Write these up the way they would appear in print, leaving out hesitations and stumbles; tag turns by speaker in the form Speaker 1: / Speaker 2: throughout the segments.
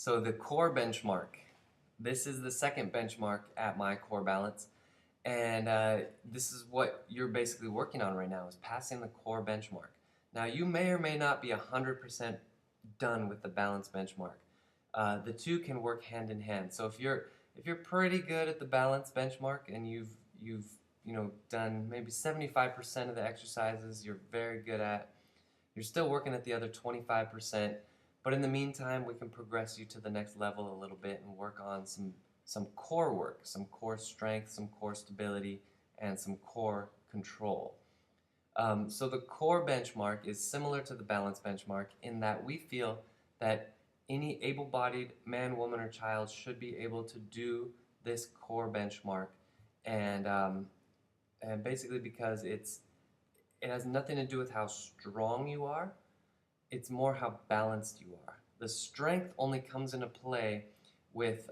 Speaker 1: So the core benchmark, this is the second benchmark at my core balance. And this is what you're basically working on right now is passing the core benchmark. Now you may or may not be 100% done with the balance benchmark. The two can work hand in hand. So if you're pretty good at the balance benchmark and you've done maybe 75% of the exercises you're very good at, you're still working at the other 25%. But in the meantime, we can progress you to the next level a little bit and work on some core work, some core strength, some core stability, and some core control. So the core benchmark is similar to the balance benchmark in that we feel that any able-bodied man, woman, or child should be able to do this core benchmark, and basically because it has nothing to do with how strong you are. It's more how balanced you are. The strength only comes into play with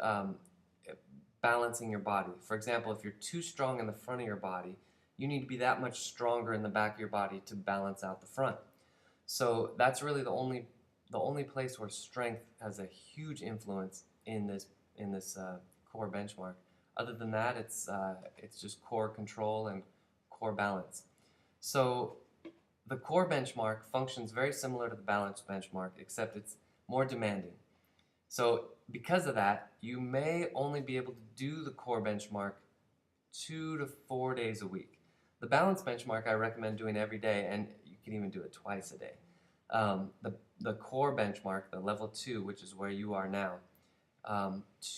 Speaker 1: balancing your body. For example, if you're too strong in the front of your body, you need to be that much stronger in the back of your body to balance out the front. So that's really the only place where strength has a huge influence in this core benchmark. Other than that, it's just core control and core balance. So the core benchmark functions very similar to the balance benchmark, except it's more demanding. So because of that, you may only be able to do the core benchmark 2 to 4 days a week. The balance benchmark I recommend doing every day, and you can even do it twice a day. The core benchmark, the level 2, which is where you are now,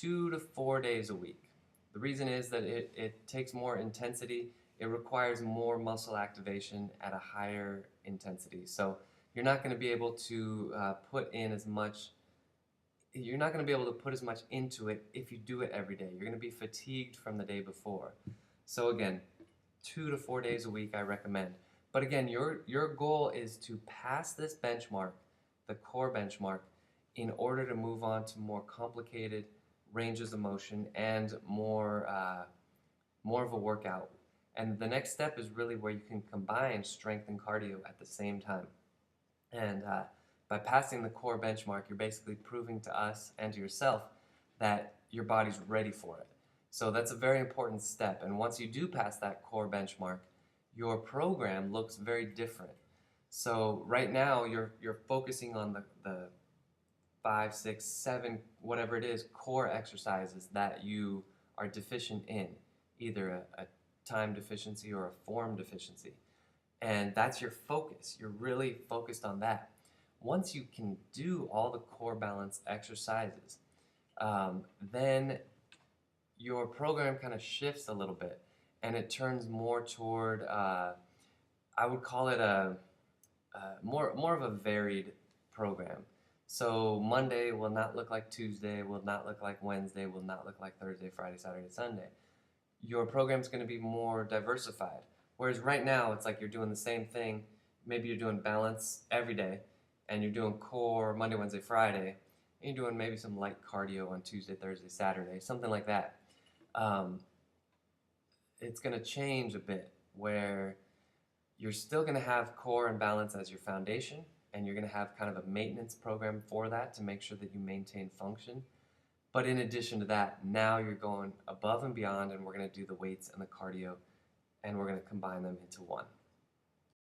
Speaker 1: 2 to 4 days a week. The reason is that it takes more intensity. It requires more muscle activation at a higher intensity. So you're not going to be able to put as much into it if you do it every day. You're going to be fatigued from the day before. So again, 2 to 4 days a week I recommend. But again, your goal is to pass this benchmark, the core benchmark, in order to move on to more complicated ranges of motion and more of a workout. And the next step is really where you can combine strength and cardio at the same time. And by passing the core benchmark, you're basically proving to us and to yourself that your body's ready for it. So that's a very important step. And once you do pass that core benchmark, your program looks very different. So right now, you're focusing on the 5, 6, 7, whatever it is, core exercises that you are deficient in, either a time deficiency or a form deficiency. And that's your focus. You're really focused on that. Once you can do all the core balance exercises, then your program kind of shifts a little bit and it turns more toward, I would call it more of a varied program. So Monday will not look like Tuesday, will not look like Wednesday, will not look like Thursday, Friday, Saturday, Sunday. Your program's going to be more diversified. Whereas right now, it's like you're doing the same thing. Maybe you're doing balance every day, and you're doing core Monday, Wednesday, Friday, and you're doing maybe some light cardio on Tuesday, Thursday, Saturday, something like that. It's going to change a bit, where you're still going to have core and balance as your foundation, and you're going to have kind of a maintenance program for that to make sure that you maintain function. But in addition to that, now you're going above and beyond, and we're going to do the weights and the cardio, and we're going to combine them into one.